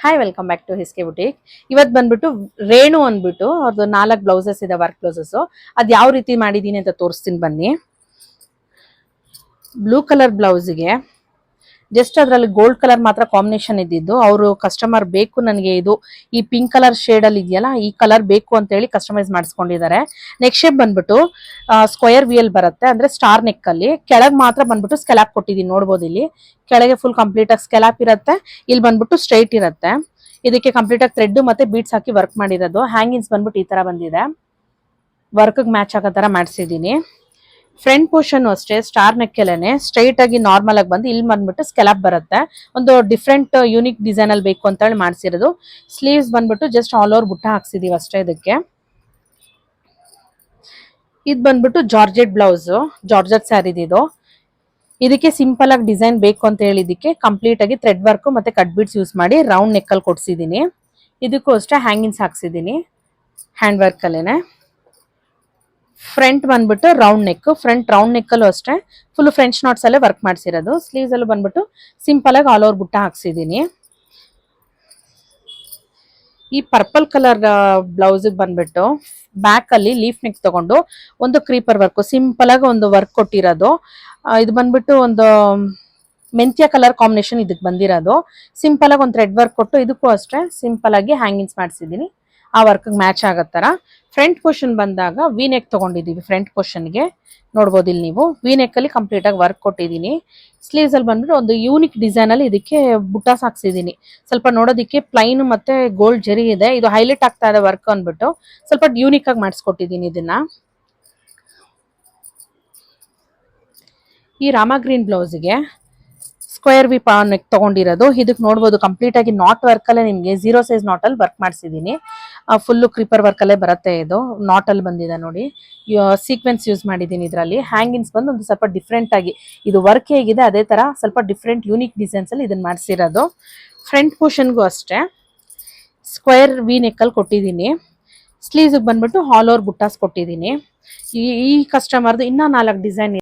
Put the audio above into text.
Hi welcome back to ಹಿಸ್ಕೆ boutique. ಇವತ್ತು ಬಂದ್ಬಿಟ್ಟು ರೇಣು ಅಂದ್ಬಿಟ್ಟು ಅವ್ರದ್ದು 4 ಬ್ಲೌಸಸ್ ಇದೆ, ವರ್ಕ್ ಬ್ಲೌಸಸ್. ಅದ್ ಯಾವ ರೀತಿ ಮಾಡಿದೀನಿ ಅಂತ ತೋರಿಸ್ತೀನಿ ಬನ್ನಿ. ಬ್ಲೂ ಕಲರ್ ಬ್ಲೌಸ್ಗೆ ಜಸ್ಟ್ ಅದ್ರಲ್ಲಿ ಗೋಲ್ಡ್ ಕಲರ್ ಮಾತ್ರ ಕಾಂಬಿನೇಷನ್ ಇದ್ದಿದ್ದು. ಅವರು ಕಸ್ಟಮರ್ ಬೇಕು ನನಗೆ ಇದು ಈ ಪಿಂಕ್ ಕಲರ್ ಶೇಡ್ ಅಲ್ಲಿ ಇದೆಯಲ್ಲ, ಈ ಕಲರ್ ಬೇಕು ಅಂತ ಹೇಳಿ ಕಸ್ಟಮೈಸ್ ಮಾಡಿಸ್ಕೊಂಡಿದ್ದಾರೆ. ನೆಕ್ ಶೇಪ್ ಬಂದ್ಬಿಟ್ಟು ಸ್ಕ್ವೇರ್ ವಿಯಲ್ ಬರುತ್ತೆ, ಅಂದ್ರೆ ಸ್ಟಾರ್ ನೆಕ್ ಅಲ್ಲಿ. ಕೆಳಗ್ ಮಾತ್ರ ಬಂದ್ಬಿಟ್ಟು ಸ್ಕೆಲಾಪ್ ಕೊಟ್ಟಿದ್ದೀನಿ, ನೋಡ್ಬೋದು ಇಲ್ಲಿ ಕೆಳಗೆ ಫುಲ್ ಕಂಪ್ಲೀಟ್ ಆಗಿ ಸ್ಕೆಲಾಪ್ ಇರುತ್ತೆ, ಇಲ್ಲಿ ಬಂದ್ಬಿಟ್ಟು ಸ್ಟ್ರೈಟ್ ಇರುತ್ತೆ. ಇದಕ್ಕೆ ಕಂಪ್ಲೀಟ್ ಆಗಿ ಥ್ರೆಡ್ ಮತ್ತೆ ಬೀಡ್ಸ್ ಹಾಕಿ ವರ್ಕ್ ಮಾಡಿರೋದು. ಹ್ಯಾಂಗಿಂಗ್ಸ್ ಬಂದ್ಬಿಟ್ಟು ಈ ತರ ಬಂದಿದೆ, ವರ್ಕ್ ಮ್ಯಾಚ್ ಆಗೋ ತರ ಮಾಡಿಸಿದೀನಿ. ಫ್ರಂಟ್ ಪೋರ್ಷನ್ ಅಷ್ಟೇ ಸ್ಟಾರ್ ನೆಕ್ ಅಲ್ಲೇನೆ ಸ್ಟ್ರೈಟ್ ಆಗಿ ನಾರ್ಮಲ್ ಆಗಿ ಬಂದು ಇಲ್ಲಿ ಬಂದ್ಬಿಟ್ಟು ಸ್ಕೆಲಾಪ್ ಬರುತ್ತೆ. ಒಂದು ಡಿಫ್ರೆಂಟ್ ಯೂನಿಕ್ ಡಿಸೈನ್ ಅಲ್ಲಿ ಬೇಕು ಅಂತ ಹೇಳಿ ಮಾಡಿಸಿರೋದು. ಸ್ಲೀವ್ಸ್ ಬಂದ್ಬಿಟ್ಟು ಜಸ್ಟ್ ಆಲ್ ಓವರ್ ಬುಟ್ಟ ಹಾಕ್ಸಿದೀವಿ ಅಷ್ಟೇ. ಇದು ಬಂದ್ಬಿಟ್ಟು ಜಾರ್ಜೆಟ್ ಬ್ಲೌಸ್, ಜಾರ್ಜೆಟ್ ಸ್ಯಾರಿ ಇದು. ಇದಕ್ಕೆ ಸಿಂಪಲ್ ಆಗಿ ಡಿಸೈನ್ ಬೇಕು ಅಂತ ಹೇಳಿದಕ್ಕೆ ಕಂಪ್ಲೀಟ್ ಆಗಿ ಥ್ರೆಡ್ ವರ್ಕ್ ಮತ್ತೆ ಕಟ್ ಬೀಡ್ಸ್ ಯೂಸ್ ಮಾಡಿ ರೌಂಡ್ ನೆಕ್ ಅಲ್ಲಿ ಕೊಡ್ಸಿದೀನಿ. ಇದಕ್ಕೂ ಅಷ್ಟೇ ಹ್ಯಾಂಗಿಂಗ್ಸ್ ಹಾಕ್ಸಿದೀನಿ ಹ್ಯಾಂಡ್ ವರ್ಕ್ ಅಲ್ಲೇನೆ. ಫ್ರಂಟ್ ಬಂದ್ಬಿಟ್ಟು round neck, front round neck ಅಲ್ಲೂ ಅಷ್ಟೇ ಫುಲ್ ಫ್ರೆಂಚ್ ನಾಟ್ಸ್ ಅಲ್ಲೇ ವರ್ಕ್ ಮಾಡಿಸಿರೋದು. ಸ್ಲೀವ್ಸ್ ಅಲ್ಲೂ ಬಂದ್ಬಿಟ್ಟು ಸಿಂಪಲ್ ಆಗಿ ಆಲ್ ಓವರ್ ಬುಟ್ಟ ಹಾಕ್ಸಿದೀನಿ. ಈ ಪರ್ಪಲ್ ಕಲರ್ ಬ್ಲೌಸ್ ಬಂದ್ಬಿಟ್ಟು ಬ್ಯಾಕ್ ಅಲ್ಲಿ ಲೀಫ್ ನೆಕ್ ತಗೊಂಡು ಒಂದು ಕ್ರೀಪರ್ ವರ್ಕ್ ಸಿಂಪಲ್ ಆಗಿ ಒಂದು ವರ್ಕ್ ಕೊಟ್ಟಿರೋದು. ಇದು ಬಂದ್ಬಿಟ್ಟು ಒಂದು ಮೆಂತ್ಯ ಕಲರ್ ಕಾಂಬಿನೇಷನ್ ಇದಕ್ಕೆ ಬಂದಿರೋದು. ಸಿಂಪಲ್ ಆಗಿ ಒಂದು ಥ್ರೆಡ್ ವರ್ಕ್ ಕೊಟ್ಟು ಇದಕ್ಕೂ ಅಷ್ಟೇ ಸಿಂಪಲ್ ಆಗಿ ಹ್ಯಾಂಗಿಂಗ್ಸ್ ಮಾಡಿಸಿದೀನಿ, ಆ ವರ್ಕ್ ಮ್ಯಾಚ್ ಆಗೋ ತರ. ಫ್ರಂಟ್ ಪೋರ್ಷನ್ ಬಂದಾಗ ವಿ ನೆಕ್ ತಗೊಂಡಿದೀವಿ. ಫ್ರಂಟ್ ಪೋರ್ಷನ್ಗೆ ನೋಡ್ಬೋದು ಇಲ್ಲಿ ನೀವು ವಿ ನೆಕ್ ಅಲ್ಲಿ ಕಂಪ್ಲೀಟ್ ಆಗಿ ವರ್ಕ್ ಕೊಟ್ಟಿದ್ದೀನಿ. ಸ್ಲೀವ್ಸ್ ಅಲ್ಲಿ ಬಂದ್ಬಿಟ್ಟು ಒಂದು ಯೂನಿಕ್ ಡಿಸೈನ್ ಅಲ್ಲಿ ಇದಕ್ಕೆ ಬುಟ್ಟಾಸ್ ಹಾಕ್ಸಿದೀನಿ. ಸ್ವಲ್ಪ ನೋಡೋದಿಕ್ಕೆ ಪ್ಲೈನ್ ಮತ್ತೆ ಗೋಲ್ಡ್ ಜರಿ ಇದೆ, ಇದು ಹೈಲೈಟ್ ಆಗ್ತಾ ಇದೆ ವರ್ಕ್ ಅಂದ್ಬಿಟ್ಟು ಸ್ವಲ್ಪ ಯೂನಿಕ್ ಆಗಿ ಮಾಡಿಸ್ಕೊಟ್ಟಿದ್ದೀನಿ ಇದನ್ನ. ಈ ರಾಮ ಗ್ರೀನ್ ಬ್ಲೌಸ್ಗೆ ಸ್ಕ್ವೇರ್ ವಿ ನೆಕ್ ತಗೊಂಡಿರೋದು. ಇದಕ್ಕೆ ನೋಡ್ಬೋದು ಕಂಪ್ಲೀಟ್ ಆಗಿ ನಾಟ್ ವರ್ಕ್ ಅಲ್ಲೇ ನಿಮ್ಗೆ 0 ಸೈಜ್ ನಾಟ್ ಅಲ್ಲಿ ವರ್ಕ್ ಮಾಡಿಸಿದೀನಿ. ಫುಲ್ ಕ್ರೀಪರ್ ವರ್ಕ್ ಅಲ್ಲೇ ಬರುತ್ತೆ, ಇದು ನಾಟ್ ಅಲ್ಲಿ ಬಂದಿದೆ ನೋಡಿ. ಸೀಕ್ವೆನ್ಸ್ ಯೂಸ್ ಮಾಡಿದೀನಿ ಇದರಲ್ಲಿ. ಹ್ಯಾಂಗಿಂಗ್ಸ್ ಬಂದು ಒಂದು ಸ್ವಲ್ಪ ಡಿಫ್ರೆಂಟ್ ಆಗಿ, ಇದು ವರ್ಕ್ ಹೇಗಿದೆ ಅದೇ ತರ ಸ್ವಲ್ಪ ಡಿಫ್ರೆಂಟ್ ಯೂನಿಕ್ ಡಿಸೈನ್ಸ್ ಅಲ್ಲಿ ಇದನ್ನ ಮಾಡಿಸಿರೋದು. ಫ್ರಂಟ್ ಪೋರ್ಷನ್ಗೂ ಅಷ್ಟೇ ಸ್ಕ್ವೇರ್ ವಿ ನೆಕ್ ಅಲ್ಲಿ ಕೊಟ್ಟಿದ್ದೀನಿ. ಸ್ಲೀವ್ಸ್ ಬಂದ್ಬಿಟ್ಟು ಆಲ್ ಓವರ್ ಬುಟ್ಟಾಸ್ ಕೊಟ್ಟಿದ್ದೀನಿ. ಈ ಕಸ್ಟಮರ್ದು ಇನ್ನ 4 ಡಿಸೈನ್